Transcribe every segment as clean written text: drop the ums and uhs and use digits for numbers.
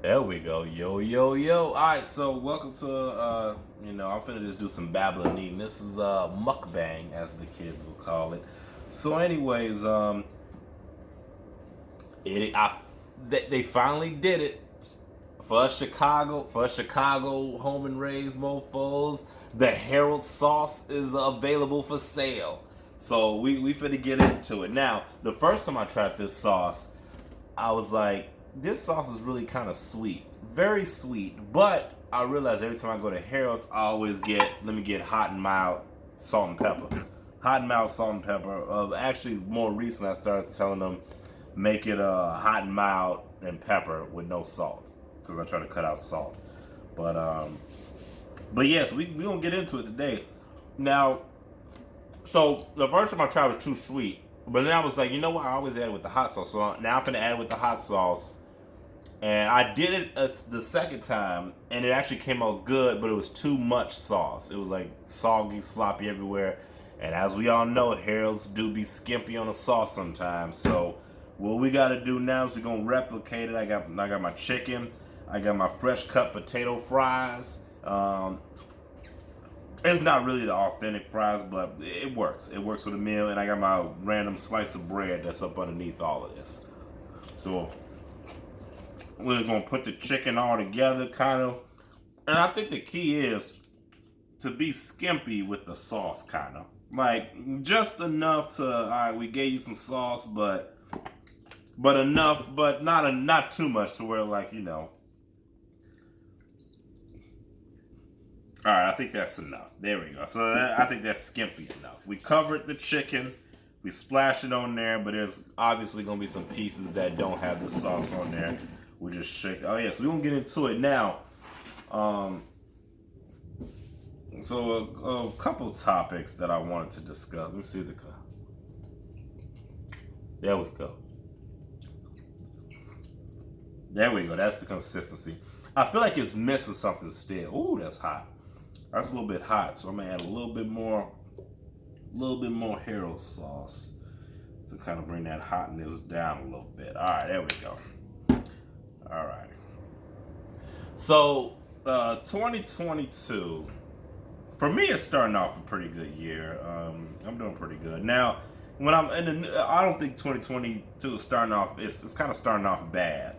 There we go. Yo, yo, yo. Alright, so welcome to I'm finna just do some babbling eating. This is mukbang, as the kids will call it. So anyways, it I they finally did it. For us Chicago home and raised mofos, the Harold sauce is available for sale. So we finna get into it. Now, the first time I tried this sauce, I was like, this sauce is really kind of sweet, very sweet. But I realized every time I go to Harold's, I always let me get hot and mild salt and pepper. Hot and mild salt and pepper. Actually, more recently, I started telling them make it hot and mild and pepper with no salt because I try to cut out salt. But yes, we gonna get into it today. Now, so the first time I tried was too sweet, but then I was like, you know what? I always add it with the hot sauce. So now I'm gonna add it with the hot sauce, and I did it the second time, and it actually came out good, but it was too much sauce. It was like soggy, sloppy everywhere. And as we all know, Harold's do be skimpy on the sauce sometimes. So what we got to do now is we're gonna replicate it. I got my chicken. I got my fresh cut potato fries. It's not really the authentic fries, but it works. It works with a meal, and I got my random slice of bread that's up underneath all of this. So we're gonna put the chicken all together, kind of. And I think the key is to be skimpy with the sauce, kind of like just enough to. All right, we gave you some sauce, but enough, but not too much to where All right, I think that's enough. There we go. So I think that's skimpy enough. We covered the chicken. We splashed it on there, but there's obviously going to be some pieces that don't have the sauce on there. We just shake. Oh, yeah, so we're going to get into it now. So a couple topics that I wanted to discuss. Let me see the... There we go. There we go. That's the consistency. I feel like it's missing something still. Ooh, that's hot. That's a little bit hot, so I'm gonna add a little bit more Harold sauce to kind of bring that hotness down a little bit. All right, there we go. All right. So, 2022 for me, it's starting off a pretty good year. I'm doing pretty good now. When I'm in I don't think 2022 is starting off. It's kind of starting off bad.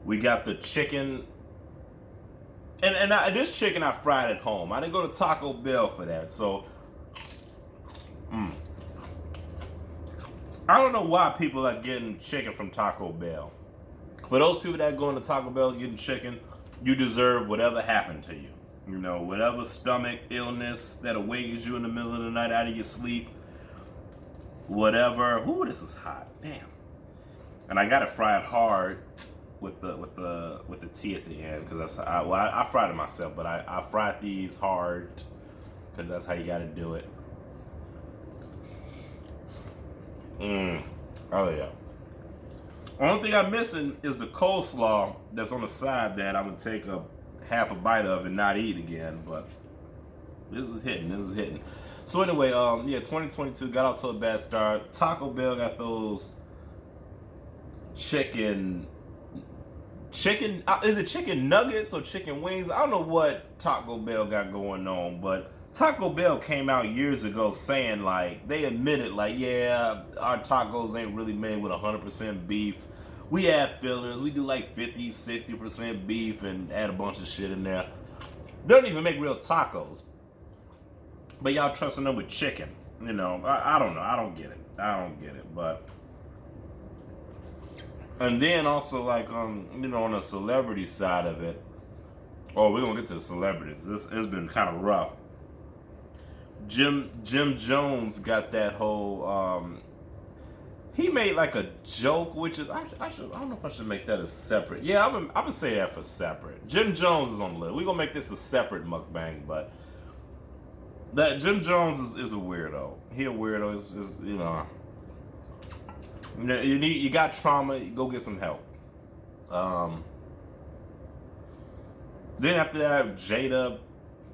We got the chicken. This chicken I fried at home. I didn't go to Taco Bell for that. So, I don't know why people are getting chicken from Taco Bell. For those people that go into Taco Bell getting chicken, you deserve whatever happened to you. You know, whatever stomach illness that awakens you in the middle of the night out of your sleep. Whatever. Ooh, this is hot. Damn. And I got it fried hard with the tea at the end because I fried it myself, but I fried these hard because that's how you got to do it. Oh yeah. Only thing I'm missing is the coleslaw that's on the side that I'm gonna take a half a bite of and not eat again. But this is hitting. This is hitting. So anyway, 2022 got off to a bad start. Taco Bell got those chicken. Is it chicken nuggets or chicken wings? I don't know what Taco Bell got going on, but Taco Bell came out years ago saying, like, they admitted, like, yeah, our tacos ain't really made with 100% beef. We add fillers. We do like 50, 60% beef and add a bunch of shit in there. They don't even make real tacos. But y'all trusting them with chicken. You know, I don't know. I don't get it. But... And then also, like, on the celebrity side of it, we're gonna get to the celebrities. This has been kind of rough. Jim Jones got that whole. He made like a joke, which is I don't know if I should make that a separate. Yeah, I'm gonna say that for separate. Jim Jones is on the list. We're gonna make this a separate mukbang, but that Jim Jones is a weirdo. He a weirdo. Is you got trauma, you go get some help. Then after that, Jada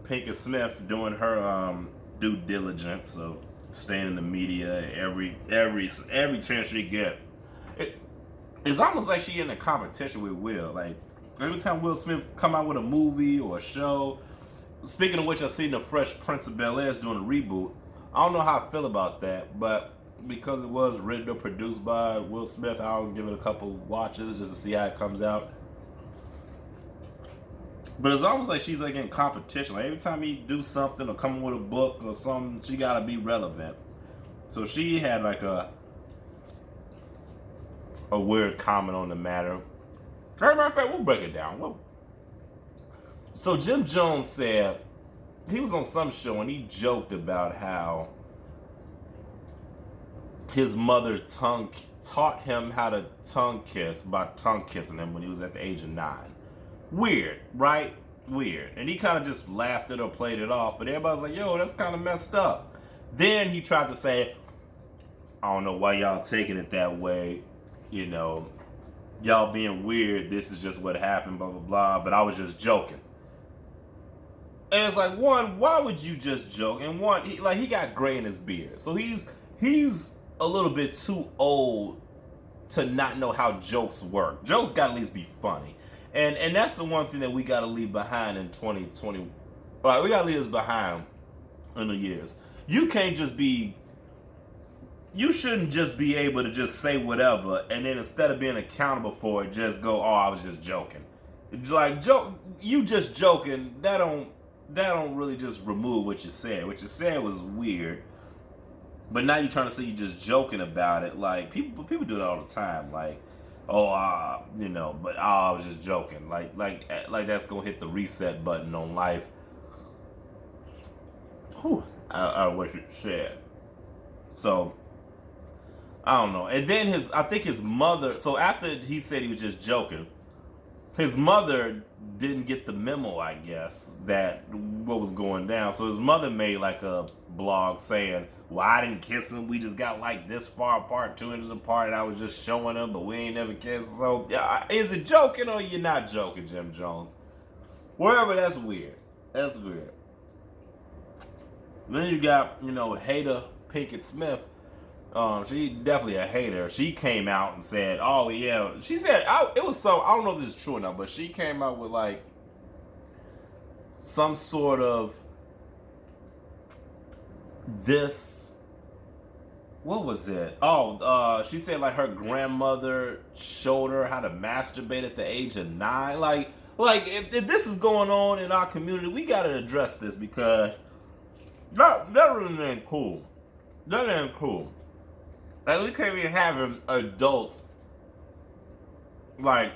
Pinkett Smith doing her due diligence of staying in the media every chance she get. It's almost like she in a competition with Will. Like every time Will Smith come out with a movie or a show. Speaking of which, I seen the Fresh Prince of Bel Air is doing a reboot. I don't know how I feel about that, but because it was written or produced by Will Smith, I'll give it a couple watches just to see how it comes out. But it's almost like she's like in competition. Like every time he do something or come with a book or something, she gotta be relevant. So she had like a weird comment on the matter. As a matter of fact, we'll break it down. So Jim Jones said he was on some show and he joked about how his mother taught him how to tongue kiss by tongue kissing him when he was at the age of 9. Weird, right? Weird. And he kind of just laughed it or played it off, but everybody's like, yo, that's kind of messed up. Then he tried to say, I don't know why y'all taking it that way, you know, y'all being weird, this is just what happened, blah, blah, blah, but I was just joking. And it's like, one, why would you just joke? And one, he got gray in his beard. So he's a little bit too old to not know how jokes work. Jokes got to at least be funny. And that's the one thing that we got to leave behind in 2020. All right, we got to leave this behind in the years. You shouldn't just be able to just say whatever and then instead of being accountable for it, just go, oh, I was just joking. Like, you just joking, that don't really just remove what you said. What you said was weird. But now you're trying to say you're just joking about it. Like, people do that all the time. Like, oh, you know, but I was just joking. Like that's going to hit the reset button on life. Whew, I wish it said. So, I don't know. And then I think his mother, so after he said he was just joking, his mother didn't get the memo, I guess, that what was going down. So his mother made like a blog saying, well, I didn't kiss him. We just got like this far apart, 2 inches apart, and I was just showing him, but we ain't never kissed. So is it joking or you're not joking, Jim Jones? Wherever, that's weird. That's weird. Then you got, you know, Hater Pinkett Smith. She definitely a hater. She came out and said, oh yeah, she said, it was so, I don't know if this is true or not, but she came out with like some sort of this, what was it? Oh, she said like her grandmother showed her how to masturbate at the age of 9. Like if this is going on in our community, we gotta address this because that really ain't cool. That ain't cool. Like, we can't be having adults like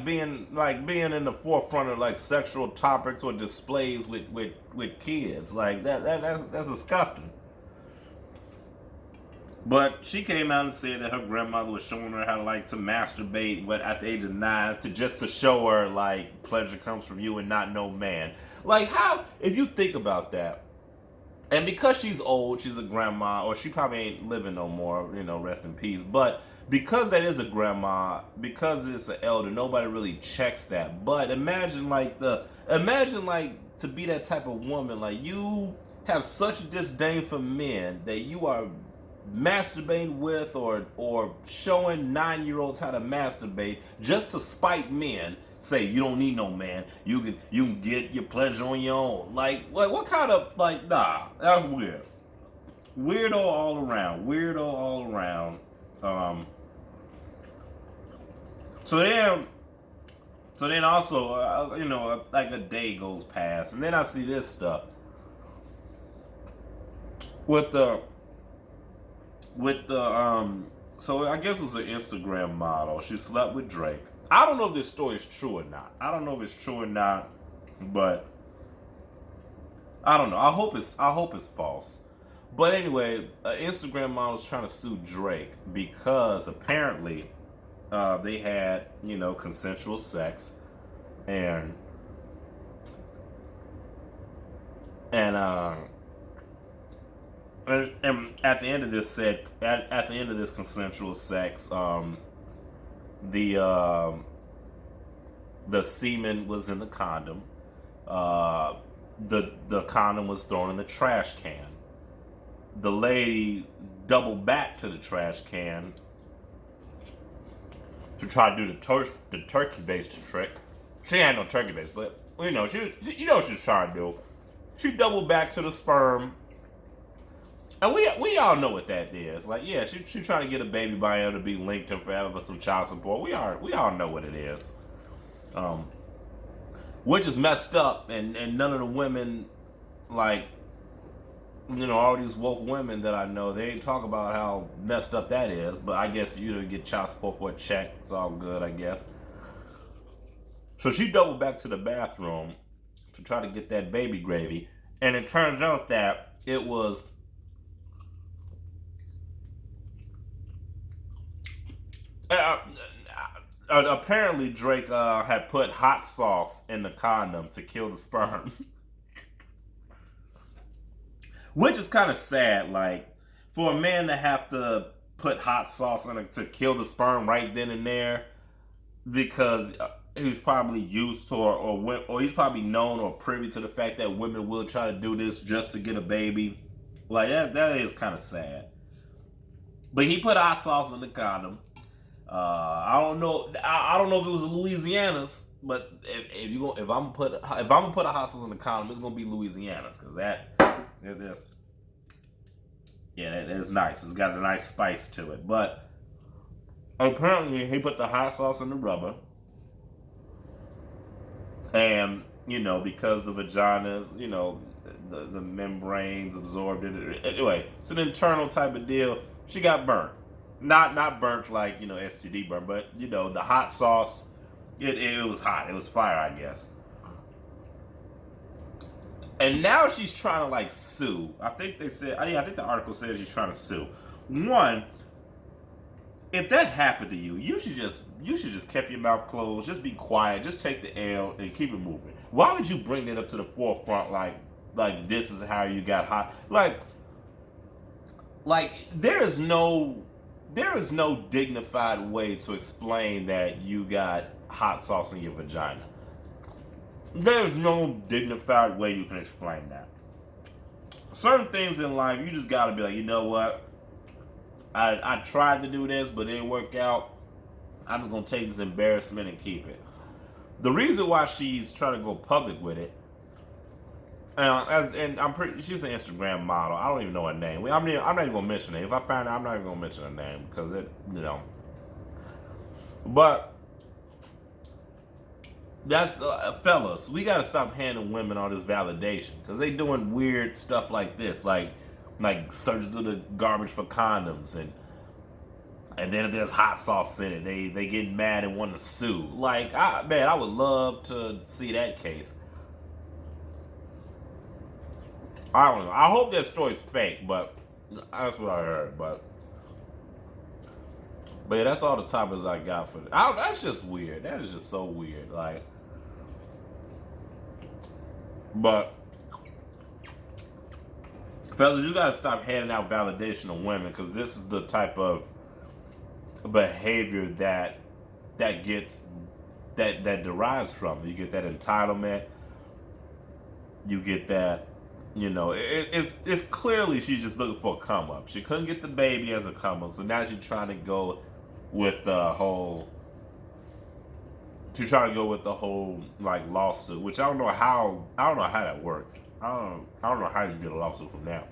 being in the forefront of like sexual topics or displays with kids. Like that's disgusting. But she came out and said that her grandmother was showing her how to masturbate at the age of 9 to show her like pleasure comes from you and not no man. Like, how, if you think about that. And because she's old, she's a grandma, or she probably ain't living no more, you know, rest in peace. But because that is a grandma, because it's an elder, nobody really checks that. But imagine to be that type of woman, like you have such disdain for men that you are masturbating with or showing 9-year-olds how to masturbate just to spite men. Say you don't need no man. You can get your pleasure on your own. Like what kind of nah? That's weird. Weirdo all around. Weirdo all around. So then also you know, like a day goes past and then I see this stuff with the so I guess it was an Instagram model. She slept with Drake. I don't know if this story is true or not. But I don't know. I hope it's false. But anyway, an Instagram model is trying to sue Drake because apparently they had, you know, consensual sex and at the end of this consensual sex, the semen was in the condom. The condom was thrown in the trash can. The lady doubled back to the trash can to try to do the turkey based trick. She had no turkey base, but you know you know what she's trying to do. She doubled back to the sperm, and we all know what that is. Like, yeah, she trying to get a baby by him to be linked him forever for some child support. We all know what it is. Which is messed up, and none of the women, like, you know, all these woke women that I know, they ain't talk about how messed up that is. But I guess you know, get child support for a check. It's all good, I guess. So she doubled back to the bathroom to try to get that baby gravy, and it turns out that it was apparently Drake had put hot sauce in the condom to kill the sperm. Which is kind of sad, like, for a man to have to put hot sauce in it to kill the sperm right then and there, because he's probably used to or he's probably known or privy to the fact that women will try to do this just to get a baby. Like, that is kind of sad. But he put hot sauce in the condom. I don't know. I don't know if it was Louisiana's, but if I'm gonna put a hot sauce in the condom, it's gonna be Louisiana's, because that is nice. It's got a nice spice to it. But apparently, he put the hot sauce in the rubber, and you know, because the vaginas, you know, the membranes absorbed it. Anyway, it's an internal type of deal. She got burnt. Not burnt like, you know, STD burnt, but you know, the hot sauce, it was hot. It was fire, I guess. And now she's trying to like sue. I think they said, I think the article says she's trying to sue. One, if that happened to you, you should just keep your mouth closed, just be quiet, just take the L and keep it moving. Why would you bring that up to the forefront like this is how you got hot? Like there is no dignified way to explain that you got hot sauce in your vagina. There's no dignified way you can explain that. Certain things in life, you just gotta be like, you know what? I tried to do this, but it didn't work out. I'm just gonna take this embarrassment and keep it. The reason why she's trying to go public with it, and I'm pretty, she's an Instagram model. I don't even know her name. I'm not even gonna mention it. If I find out, I'm not even gonna mention her name because it, you know. But that's fellas, we gotta stop handing women all this validation because they doing weird stuff like this, like searching through the garbage for condoms, and then if there's hot sauce in it, they get mad and want to sue. Like, I would love to see that case. I don't know. I hope that story's fake, but that's what I heard. But yeah, that's all the topics I got for that. That's just weird. That is just so weird. Like, but fellas, you gotta stop handing out validation to women because this is the type of behavior that derives from it. You get that entitlement. You get that. You know, it's clearly she's just looking for a come up. She couldn't get the baby as a come up, so now she's trying to go with the whole. She's trying to go with the whole like lawsuit, which I don't know how that works. I don't know how you get a lawsuit from that.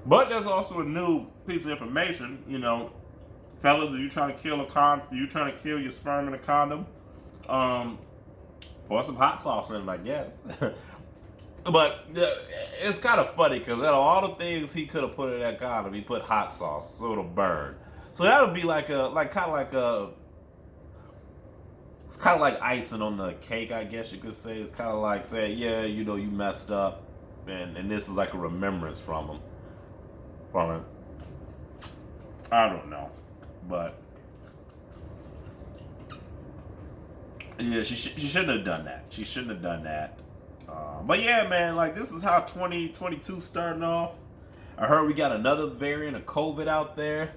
But there's also a new piece of information. You know, fellas, are you trying to kill you trying to kill your sperm in a condom? Pour some hot sauce in it, I guess. But it's kind of funny because out of all the things he could have put in that condom, he put hot sauce so it'll burn. So that'll be it's kind of like icing on the cake, I guess you could say. It's kind of like saying, yeah, you know, you messed up, and this is like a remembrance from him. From it. I don't know, but. Yeah, she shouldn't have done that. She shouldn't have done that. But yeah, man, like this is how 2022 starting off. I heard we got another variant of COVID out there.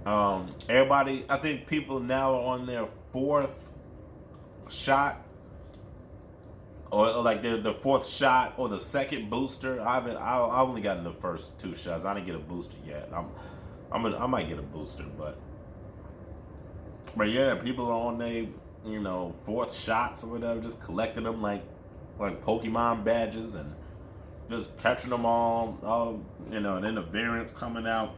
Everybody, I think people now are on their 4th shot. or like the fourth shot or the second booster. I only gotten the first two shots. I didn't get a booster yet. I might get a booster, but yeah, people are on their fourth shots or whatever, just collecting them like Pokemon badges and just catching them all and then the variants coming out.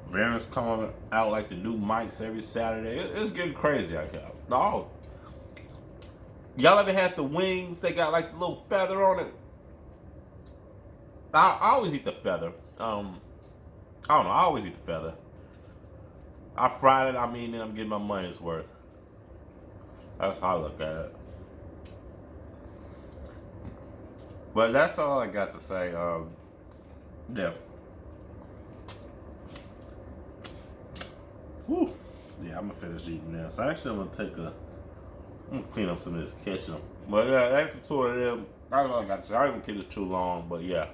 Variants coming out like the new mics every Saturday. It's getting crazy out here. Oh, y'all ever had the wings? They got like the little feather on it. I always eat the feather. I don't know. I always eat the feather. I fried it. I mean, I'm getting my money's worth. That's how I look at it. But that's all I got to say. Yeah. Whew. Yeah, I'm gonna finish eating this. Actually, I'm gonna clean up some of this kitchen. But yeah, that's the two of them. That's all I got to say. I ain't gonna keep this too long, but yeah.